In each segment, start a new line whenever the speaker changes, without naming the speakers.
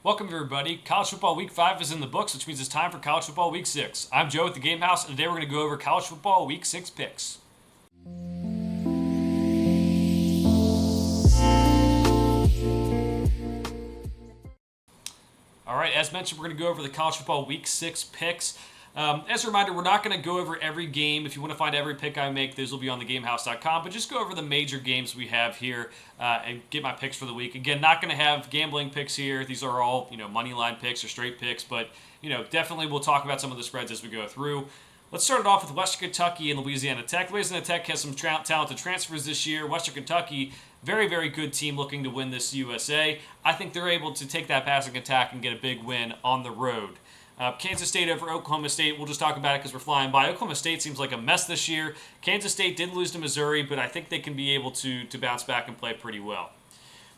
Welcome, everybody. College football week 5 is in the books, which means it's time for college football week 6. I'm Joe at the Game House, and today we're going to go over college football week 6 picks. All right, as mentioned, we're going to go over the college football week 6 picks. As a reminder, we're not going to go over every game. If you want to find every pick I make, those will be on thegamehouse.com. But just go over the major games we have here and get my picks for the week. Again, not going to have gambling picks here. These are all money line picks or straight picks. But definitely we'll talk about some of the spreads as we go through. Let's start it off with Western Kentucky and Louisiana Tech. Louisiana Tech has some talented transfers this year. Western Kentucky, very, very good team looking to win this USA. I think they're able to take that passing attack and get a big win on the road. Kansas State over Oklahoma State. We'll just talk about it because we're flying by. Oklahoma State seems like a mess this year. Kansas State did lose to Missouri, but I think they can be able to bounce back and play pretty well.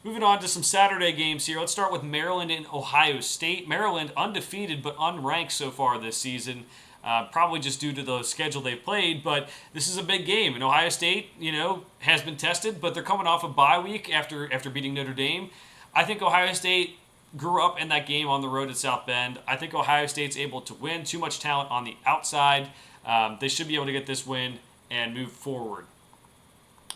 Moving on to some Saturday games here. Let's start with Maryland and Ohio State. Maryland undefeated but unranked so far this season. Probably just due to the schedule they've played, but this is a big game. And Ohio State, has been tested, but they're coming off a bye week after beating Notre Dame. I think Ohio State grew up in that game on the road at South Bend. I think Ohio State's able to win. Too much talent on the outside. They should be able to get this win and move forward.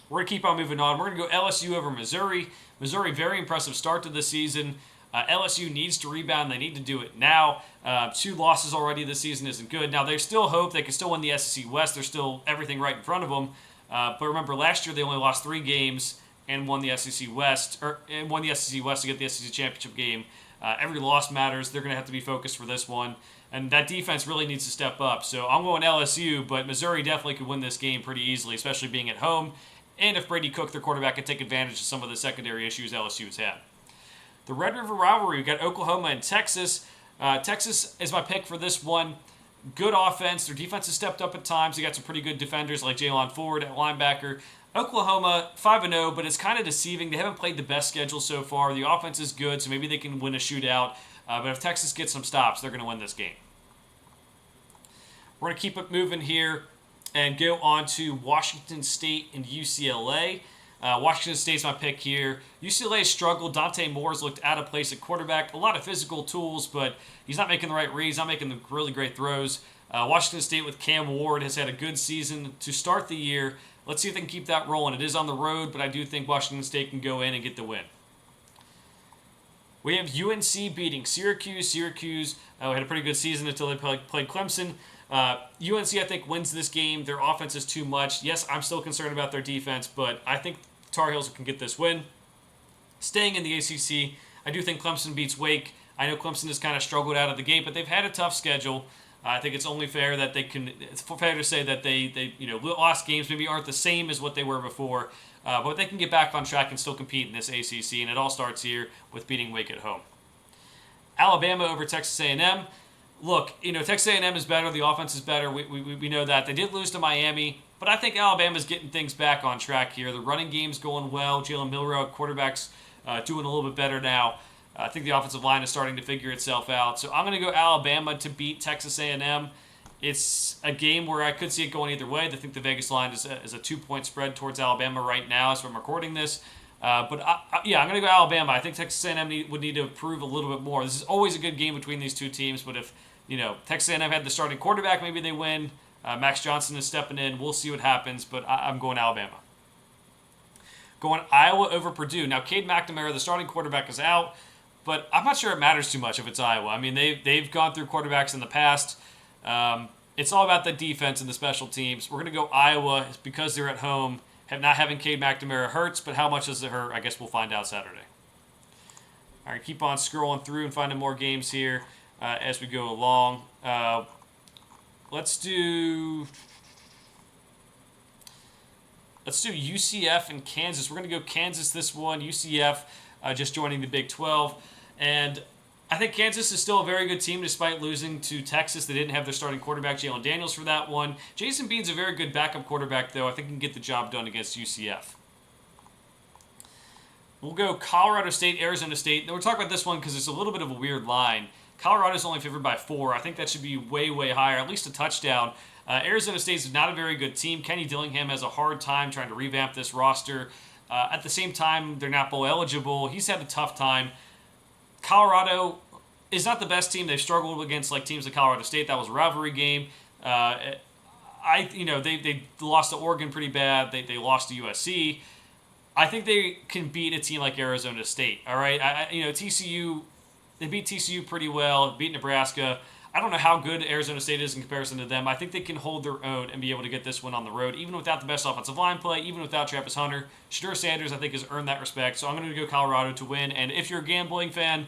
We're going to keep on moving on. We're going to go LSU over Missouri. Missouri, very impressive start to the season. LSU needs to rebound. They need to do it now. 2 losses already this season isn't good. Now, they still hope they can still win the SEC West. There's still everything right in front of them. But remember, last year they only lost 3 games and won the SEC West, to get the SEC championship game. Every loss matters. They're going to have to be focused for this one. And that defense really needs to step up. So I'm going LSU, but Missouri definitely could win this game pretty easily, especially being at home. And if Brady Cook, their quarterback, can take advantage of some of the secondary issues LSU's had. The Red River rivalry, we've got Oklahoma and Texas. Texas is my pick for this one. Good offense. Their defense has stepped up at times. They got some pretty good defenders like Jalen Ford at linebacker. Oklahoma, 5-0, but it's kind of deceiving. They haven't played the best schedule so far. The offense is good, so maybe they can win a shootout. But if Texas gets some stops, they're going to win this game. We're going to keep it moving here and go on to Washington State and UCLA. Washington State's my pick here. UCLA struggled. Dante Moore's looked out of place at quarterback. A lot of physical tools, but he's not making the right reads, not making the really great throws. Washington State with Cam Ward has had a good season to start the year. Let's see if they can keep that rolling. It is on the road, but I do think Washington State can go in and get the win. We have UNC beating Syracuse. Syracuse had a pretty good season until they played Clemson. UNC, I think, wins this game. Their offense is too much. Yes, I'm still concerned about their defense, but I think Tar Heels can get this win. Staying in the ACC, I do think Clemson beats Wake. I know Clemson has kind of struggled out of the gate, but they've had a tough schedule. I think it's only fair that it's fair to say that they lost games maybe aren't the same as what they were before, but they can get back on track and still compete in this ACC, and it all starts here with beating Wake at home. Alabama over Texas A&M. Look, Texas A&M is better. The offense is better. We know that. They did lose to Miami, but I think Alabama's getting things back on track here. The running game's going well. Jalen Milroe, quarterback's doing a little bit better now. I think the offensive line is starting to figure itself out. So I'm going to go Alabama to beat Texas A&M. It's a game where I could see it going either way. I think the Vegas line is a 2-point spread towards Alabama right now as I'm recording this. But I'm going to go Alabama. I think Texas A&M would need to improve a little bit more. This is always a good game between these two teams, but if Texas A&M had the starting quarterback, maybe they win. Max Johnson is stepping in. We'll see what happens, but I'm going Alabama. Going Iowa over Purdue. Now, Cade McNamara, the starting quarterback, is out, but I'm not sure it matters too much if it's Iowa. I mean, they've gone through quarterbacks in the past. It's all about the defense and the special teams. We're going to go Iowa because they're at home. Not having Cade McNamara hurts, but how much does it hurt? I guess we'll find out Saturday. All right, keep on scrolling through and finding more games here as we go along. Let's do UCF and Kansas. We're going to go Kansas this one. UCF just joining the Big 12. And I think Kansas is still a very good team despite losing to Texas. They didn't have their starting quarterback, Jalen Daniels, for that one. Jason Bean's a very good backup quarterback, though. I think he can get the job done against UCF. We'll go Colorado State, Arizona State. Now, we're talking about this one because it's a little bit of a weird line. Colorado's only favored by 4. I think that should be way, way higher, at least a touchdown. Arizona State's not a very good team. Kenny Dillingham has a hard time trying to revamp this roster. At the same time, they're not bowl eligible. He's had a tough time. Colorado is not the best team. They've struggled against like teams like Colorado State. That was a rivalry game. They lost to Oregon pretty bad. They lost to USC. I think they can beat a team like Arizona State. All right, TCU, they beat TCU pretty well. Beat Nebraska. I don't know how good Arizona State is in comparison to them. I think they can hold their own and be able to get this win on the road, even without the best offensive line play, even without Travis Hunter. Shedeur Sanders, I think, has earned that respect. So I'm going to go Colorado to win. And if you're a gambling fan,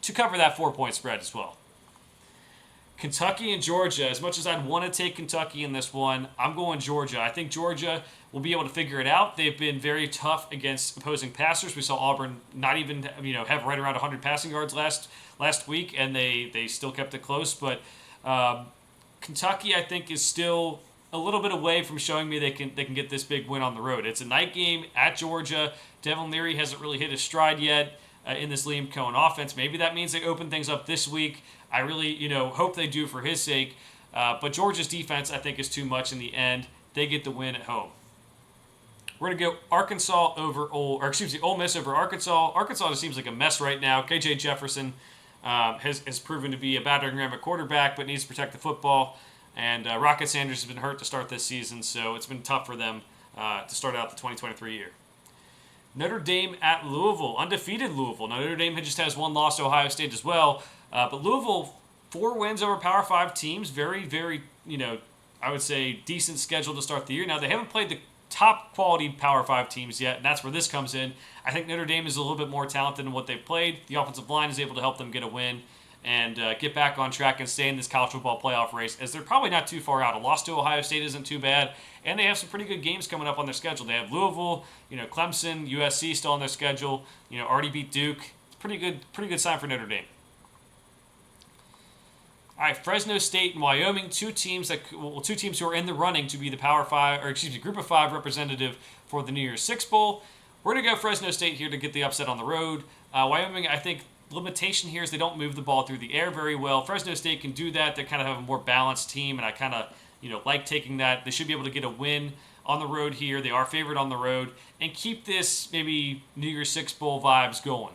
to cover that 4-point spread as well. Kentucky and Georgia. As much as I'd want to take Kentucky in this one, I'm going Georgia. I think Georgia will be able to figure it out. They've been very tough against opposing passers. We saw Auburn not even have right around 100 passing yards last week, and they still kept it close. But Kentucky, I think, is still a little bit away from showing me they can get this big win on the road. It's a night game at Georgia. Devin Leary hasn't really hit his stride yet in this Liam Cohen offense. Maybe that means they open things up this week. I really, hope they do for his sake. But Georgia's defense, I think, is too much in the end. They get the win at home. We're going to go Ole Miss over Arkansas. Arkansas just seems like a mess right now. KJ Jefferson has proven to be a battering ram at quarterback, but needs to protect the football. And Rocket Sanders has been hurt to start this season, so it's been tough for them to start out the 2023 year. Notre Dame at Louisville, undefeated Louisville. Now, Notre Dame just has one loss to Ohio State as well. But Louisville, 4 wins over Power 5 teams. Very, very, I would say decent schedule to start the year. Now, they haven't played the top quality Power 5 teams yet, and that's where this comes in. I think Notre Dame is a little bit more talented in what they've played. The offensive line is able to help them get a win and get back on track and stay in this college football playoff race, as they're probably not too far out. A loss to Ohio State isn't too bad, and they have some pretty good games coming up on their schedule. They have Louisville, Clemson, USC still on their schedule. Already beat Duke. It's pretty good sign for Notre Dame. All right, Fresno State and Wyoming, two teams who are in the running to be the Group of 5 representative for the New Year's Six Bowl. We're going to go Fresno State here to get the upset on the road. Wyoming, I think, limitation here is they don't move the ball through the air very well. Fresno State can do that. They kind of have a more balanced team, and I kind of, like taking that. They should be able to get a win on the road here. They are favored on the road, and keep this maybe New Year's Six Bowl vibes going.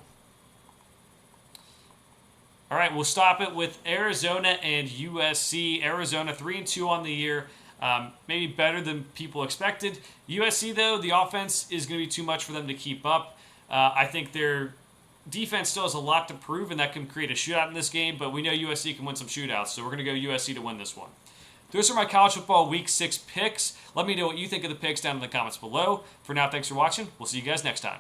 All right, we'll stop it with Arizona and USC. Arizona 3-2 on the year, maybe better than people expected. USC, though, the offense is going to be too much for them to keep up. I think their defense still has a lot to prove, and that can create a shootout in this game, but we know USC can win some shootouts, so we're going to go USC to win this one. Those are my college football Week 6 picks. Let me know what you think of the picks down in the comments below. For now, thanks for watching. We'll see you guys next time.